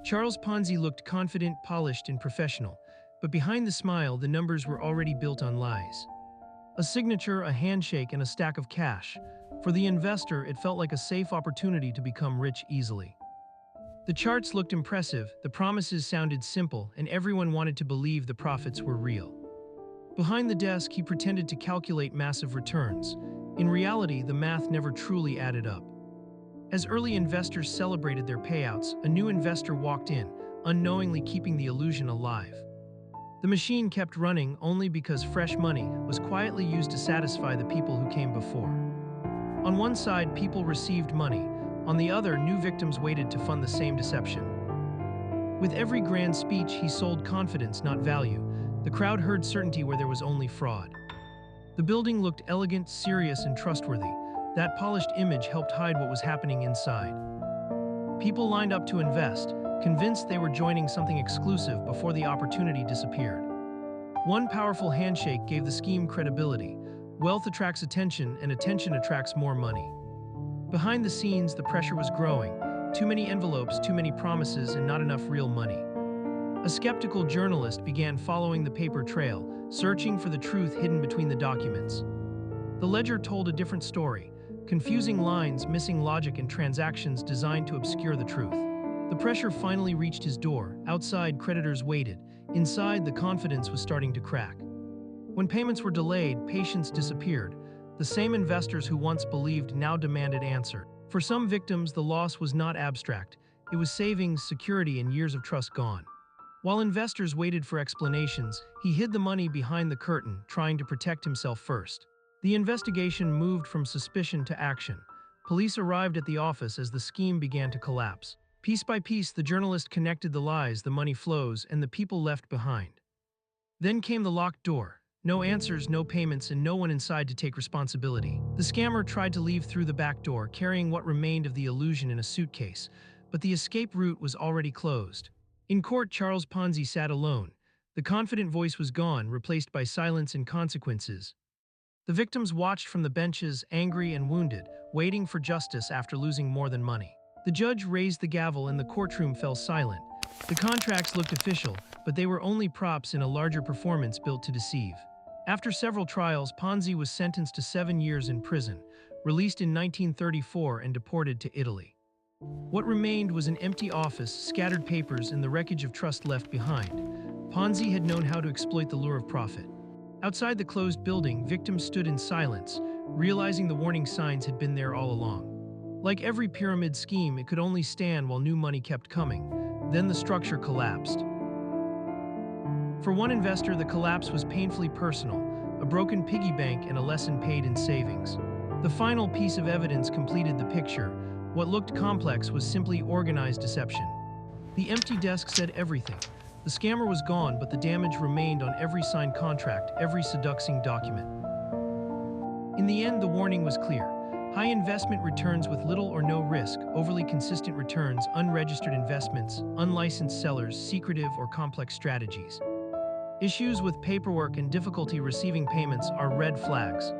Charles Ponzi looked confident, polished, and professional, but behind the smile, the numbers were already built on lies. A signature, a handshake, and a stack of cash. For the investor, it felt like a safe opportunity to become rich easily. The charts looked impressive, the promises sounded simple, and everyone wanted to believe the profits were real. Behind the desk, he pretended to calculate massive returns. In reality, the math never truly added up. As early investors celebrated their payouts, a new investor walked in, unknowingly keeping the illusion alive. The machine kept running only because fresh money was quietly used to satisfy the people who came before. On one side, people received money. On the other, new victims waited to fund the same deception. With every grand speech, he sold confidence, not value. The crowd heard certainty where there was only fraud. The building looked elegant, serious, and trustworthy. That polished image helped hide what was happening inside. People lined up to invest, convinced they were joining something exclusive before the opportunity disappeared. One powerful handshake gave the scheme credibility. Wealth attracts attention, and attention attracts more money. Behind the scenes, the pressure was growing. Too many envelopes, too many promises, and not enough real money. A skeptical journalist began following the paper trail, searching for the truth hidden between the documents. The ledger told a different story, confusing lines, missing logic, and transactions designed to obscure the truth. The pressure finally reached his door. Outside, creditors waited. Inside, the confidence was starting to crack. When payments were delayed, patience disappeared. The same investors who once believed now demanded answer. For some victims, the loss was not abstract. It was savings, security, and years of trust gone. While investors waited for explanations, he hid the money behind the curtain, trying to protect himself first. The investigation moved from suspicion to action. Police arrived at the office as the scheme began to collapse. Piece by piece, the journalist connected the lies, the money flows, and the people left behind. Then came the locked door. No answers, no payments, and no one inside to take responsibility. The scammer tried to leave through the back door, carrying what remained of the illusion in a suitcase, but the escape route was already closed. In court, Charles Ponzi sat alone. The confident voice was gone, replaced by silence and consequences. The victims watched from the benches, angry and wounded, waiting for justice after losing more than money. The judge raised the gavel and the courtroom fell silent. The contracts looked official, but they were only props in a larger performance built to deceive. After several trials, Ponzi was sentenced to 7 years in prison, released in 1934 and deported to Italy. What remained was an empty office, scattered papers, and the wreckage of trust left behind. Ponzi had known how to exploit the lure of profit. Outside the closed building, victims stood in silence, realizing the warning signs had been there all along. Like every pyramid scheme, it could only stand while new money kept coming. Then the structure collapsed. For one investor, the collapse was painfully personal, a broken piggy bank and a lesson paid in savings. The final piece of evidence completed the picture. What looked complex was simply organized deception. The empty desk said everything. The scammer was gone, but the damage remained on every signed contract, every seducing document. In the end, the warning was clear. High investment returns with little or no risk, overly consistent returns, unregistered investments, unlicensed sellers, secretive or complex strategies. Issues with paperwork and difficulty receiving payments are red flags.